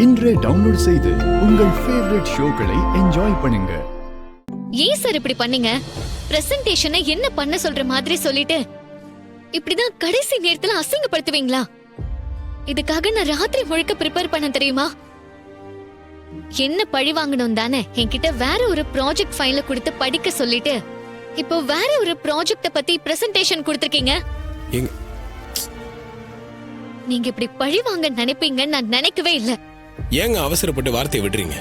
இன்றே டவுன்லோட் செய்து உங்கள் ஃபேவரட் ஷோக்களை என்ஜாய் பண்ணுங்க. ஏன் சார் இப்படி பண்ணீங்க? பிரசன்டேஷனை என்ன பண்ண சொல்ற மாதிரி சொல்லிட்டு இப்படிதான் கடைசி நேரத்துல அசிங்கப்படுத்துவீங்களா? இதுக்காக நான் ராத்திரி முழுக்க ப்ரிப்பேர் பண்ண தெரியுமா? என்ன பழி வாங்கணும் தானே என்கிட்ட வேற ஒரு ப்ராஜெக்ட் ஃபைல கொடுத்து படிக்க சொல்லிட்டு இப்போ வேற ஒரு ப்ராஜெக்ட பத்தி பிரசன்டேஷன் கொடுத்திருக்கீங்க. நீங்க இப்படி பழி வாங்க நினைப்பீங்கன்னு நான் நினைக்கவே இல்ல. ஏங்க அவசரப்பட்டு வார்த்தையை விடுறீங்க?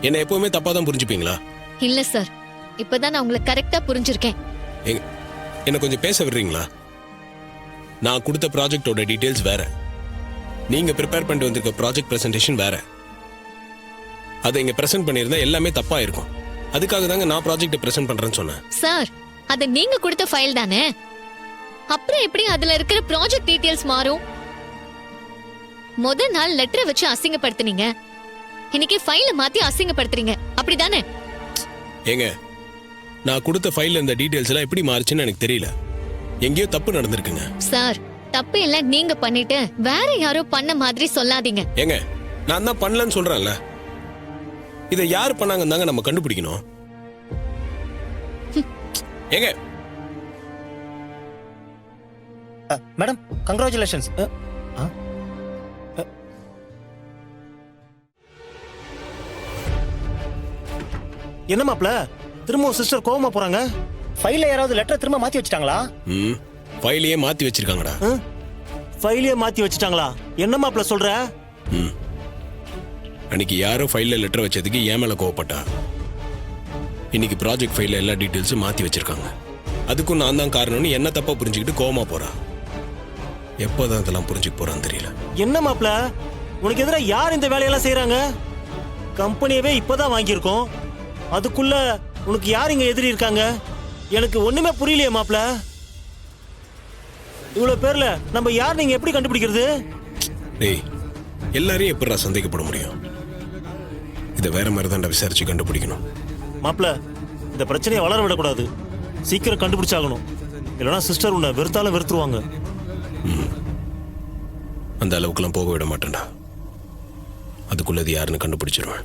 என்ன எப்பவுமே தப்பா தான் புரிஞ்சுப்பீங்களா? இல்ல சார், இப்பதான் நான் உங்களை கரெக்டா புரிஞ்சிருக்கேன். என்ன கொஞ்சம் பேச விடுறீங்களா? நான் கொடுத்த ப்ராஜெக்டோட டீடைல்ஸ் வேற, நீங்க ப்ரிப்பேர் பண்ணிட்டு வந்திருக்க ப்ராஜெக்ட் பிரசன்டேஷன் வேற. அதை இங்க பிரசன்ட் பண்ணியிருந்தா எல்லாமே தப்பா இருக்கும். அதுக்காக தாங்க நான் ப்ராஜெக்ட்டை பிரசன்ட் பண்றேன்னு சொன்னேன். சார், அது நீங்க கொடுத்த ஃபைல் தானே, அப்புறம் எப்படி அதுல இருக்கிற ப்ராஜெக்ட் டீடைல்ஸ் மாறும்? முதல் நாள் லெட்டரை வச்சு அசிங்கப்படுத்துனீங்க, இன்னைக்கு ஃபைல மாத்தி அசிங்கப்படுத்துறீங்க, அப்படிதானே? ஏங்க, நான் கொடுத்த ஃபைல்ல இந்த டீடைல்ஸ் எல்லாம் எப்படி மாறுச்சுன்னு எனக்கு தெரியல. எங்கேயோ தப்பு நடந்திருக்குங்க. சார், தப்பு இல்ல நீங்க பண்ணிட்டு வேற யாரோ பண்ண மாதிரி சொல்லாதீங்க. ஏங்க, நான் தான் பண்ணலன்னு சொல்றேன்ல. இதை யார் பண்ணாங்கன்னு தாங்க நம்ம கண்டுபிடிக்கணும். ஏங்க மேடம், கங்க்ராச்சுலேஷன்ஸ். என்ன மாப்ள, திரும்ப சிஸ்டர் கோவமா போறாங்க? ஃபைல்ல யாராவது லெட்டர் திரும்ப மாத்தி வச்சிட்டாங்களா? ஃபைலையே மாத்தி வச்சிருக்காங்கடா. ஃபைலையே மாத்தி வச்சிட்டாங்களா? என்ன மாப்ள சொல்ற? அன்னைக்கு யாரோ ஃபைல்ல லெட்டர் வச்சதுக்கு ஏன் மேல கோவப்பட்டா. இன்னைக்கு ப்ராஜெக்ட் ஃபைல்ல எல்லா டீடைல்ஸும் மாத்தி வச்சிருக்காங்க. அதுக்கும் நான் தான் காரணம்னு என்ன தப்பா புரிஞ்சுக்கிட்டு கோவமா போறா. எப்போதான் இதெல்லாம் புரிஞ்சுக்க போறான்னு தெரியல. என்ன மாப்ள, உனக்கு எதிராக யார் இந்த வேலையெல்லாம் செய்யறாங்க? கம்பெனியவே இப்பதான் வாங்கியிருக்கோம், அதுக்குள்ள உனக்கு யார் இங்க எதிரி இருக்காங்க? எனக்கு ஒண்ணுமே புரியலையே மாப்ள. இவ்வளவு பேர்ல நம்ம யார் நீங்க எப்படி கண்டுபிடிக்கிறது? டேய், எல்லாரையும் எப்படிடா சந்தேகப்பட முடியும்? இதை வேற மாதிரி தான் விசாரிச்சு கண்டுபிடிக்கணும். மாப்ள, இந்த பிரச்சனையை வளர விடக்கூடாது, சீக்கிரம் கண்டுபிடிச்சாகணும். இல்லைன்னா சிஸ்டர் உன்னை வெறுத்தாலும் வெறுத்துருவாங்க. அந்த அளவுக்குலாம் போக விட மாட்டேன்டா. அதுக்குள்ளது யாருன்னு கண்டுபிடிச்சிருவேன்.